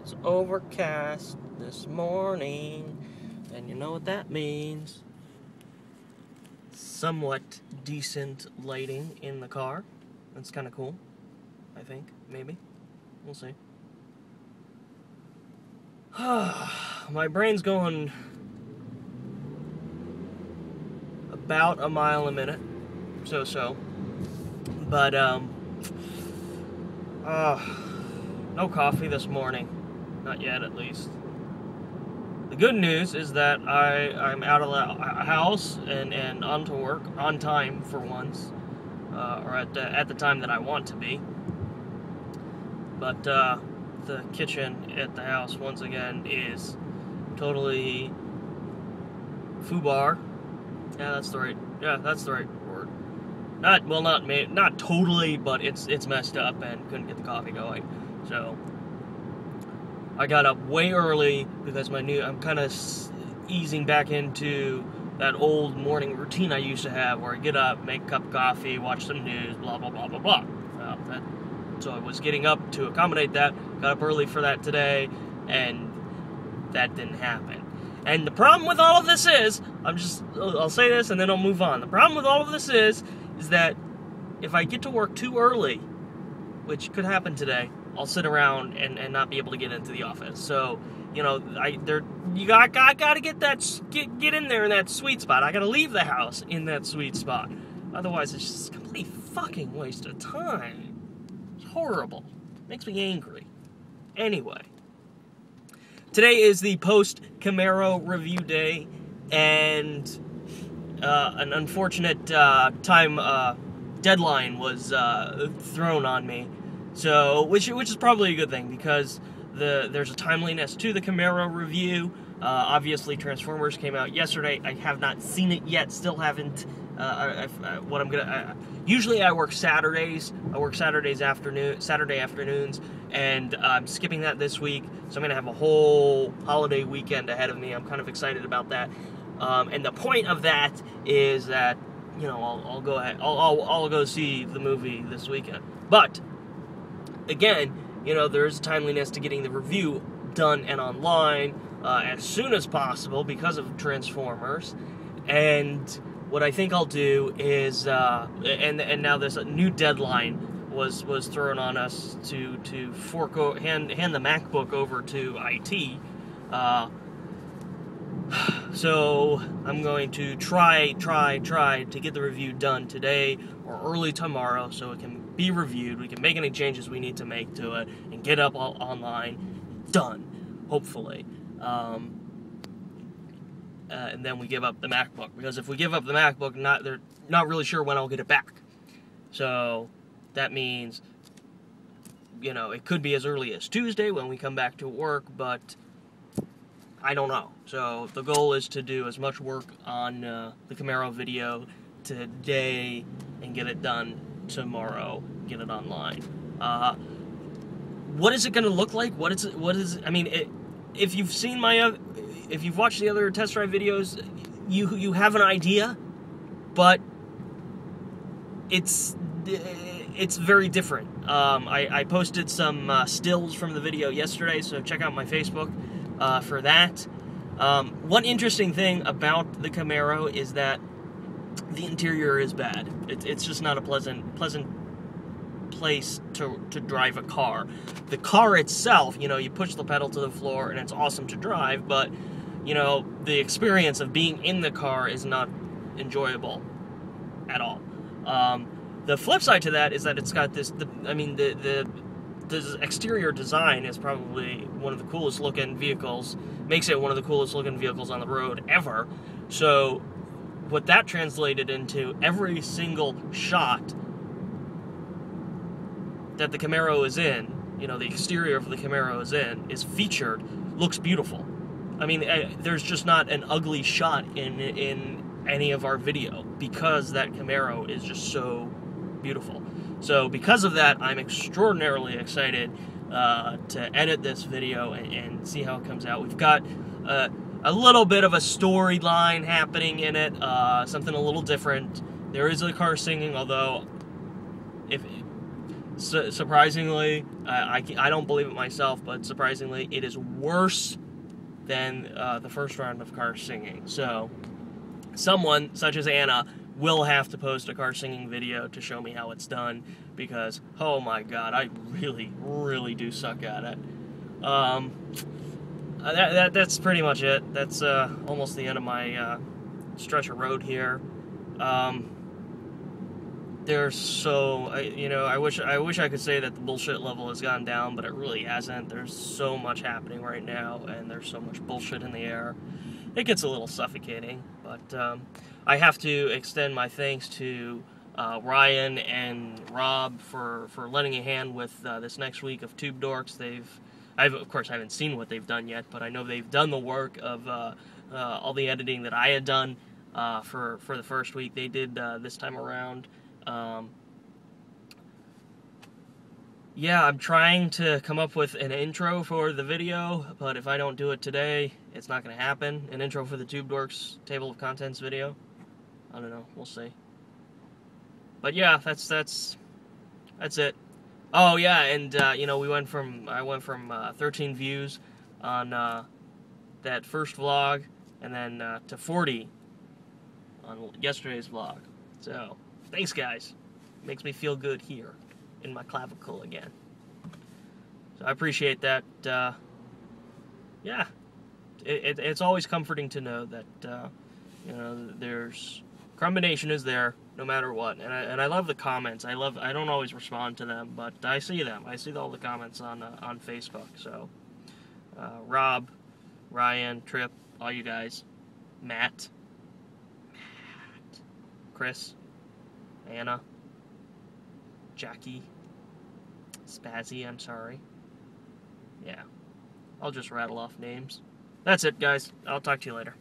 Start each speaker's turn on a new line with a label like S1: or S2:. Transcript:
S1: It's overcast this morning, and you know what that means. Somewhat decent lighting in the car. That's kind of cool, I think, maybe. We'll see. My brain's going about a mile a minute, so. But, no coffee this morning. Not yet, at least. The good news is that I'm out of the house and onto work on time for once, or at the time that I want to be. But the kitchen at the house once again is totally foobar. Yeah, that's the right word. Not totally, but it's messed up and couldn't get the coffee going. So I got up way early because I'm kind of easing back into that old morning routine I used to have, where I get up, make a cup of coffee, watch some news, blah blah blah blah blah. So I was getting up to accommodate that. Got up early for that today, and that didn't happen. And the problem with all of this is, I'll say this and then I'll move on. The problem with all of this is that if I get to work too early, which could happen today, I'll sit around and not be able to get into the office. So, you know, I gotta get in there in that sweet spot. I gotta leave the house in that sweet spot. Otherwise, it's just a complete fucking waste of time. It's horrible. Makes me angry. Anyway, today is the Post-Camaro review day, and an unfortunate deadline was thrown on me. So, which is probably a good thing, because there's a timeliness to the Camaro review. Obviously, Transformers came out yesterday. I have not seen it yet. Still haven't. Usually I work Saturdays. I work Saturday afternoons, and I'm skipping that this week. So I'm gonna have a whole holiday weekend ahead of me. I'm kind of excited about that. And the point of that is that, you know, I'll go ahead. I'll go see the movie this weekend. But again, you know, there's timeliness to getting the review done and online as soon as possible because of Transformers. And what I think I'll do is, and now there's a new deadline was thrown on us to hand the MacBook over to IT. So I'm going to try to get the review done today or early tomorrow, so it can be reviewed. We can make any changes we need to make to it and get up all online, done, hopefully. And then we give up the MacBook, because if we give up the MacBook, they're not really sure when I'll get it back. So that means, you know, it could be as early as Tuesday when we come back to work, but I don't know. So the goal is to do as much work on the Camaro video today and get it done tomorrow, get it online. What is it going to look like? I mean, if you've seen if you've watched the other test drive videos, you have an idea, but it's very different. I posted some stills from the video yesterday, so check out my Facebook for that. One interesting thing about the Camaro is that the interior is bad. It's just not a pleasant place to drive a car. The car itself, you know, you push the pedal to the floor and it's awesome to drive, but, you know, the experience of being in the car is not enjoyable at all. The flip side to that is that it's got the exterior design is probably one of the coolest looking vehicles, makes it one of the coolest looking vehicles on the road ever. So what that translated into, every single shot that the Camaro is in, you know, the exterior of the Camaro is featured, looks beautiful. I mean, there's just not an ugly shot in any of our video, because that Camaro is just so beautiful. So because of that, I'm extraordinarily excited to edit this video and see how it comes out. We've got a little bit of a storyline happening in it, something a little different. There is a car singing, although surprisingly, I don't believe it myself, but surprisingly, it is worse than the first round of car singing. So, someone such as Anna will have to post a car singing video to show me how it's done, because, oh my god, I really, really do suck at it. That's pretty much it. That's almost the end of my stretch of road here. There's so, I wish I could say that the bullshit level has gone down, but it really hasn't. There's so much happening right now, and there's so much bullshit in the air. It gets a little suffocating, but I have to extend my thanks to Ryan and Rob for lending a hand with this next week of Tube Dorks. Of course, I haven't seen what they've done yet, but I know they've done the work of all the editing that I had done for the first week. They did this time around. Yeah, I'm trying to come up with an intro for the video, but if I don't do it today, it's not going to happen. An intro for the Tube Dorks Table of Contents video. I don't know, we'll see. But yeah, that's it. Oh yeah, and I went from 13 views on that first vlog, and then to 40 on yesterday's vlog. So, thanks guys. Makes me feel good here in my clavicle again. So I appreciate that. Yeah, it's always comforting to know that there's Krumbine is there no matter what, and I love the comments. I don't always respond to them, but I see them. I see all the comments on Facebook. So Rob, Ryan, Trip, all you guys, Matt, Chris, Anna, Jackie, Spazzy, I'm sorry. Yeah, I'll just rattle off names. That's it, guys. I'll talk to you later.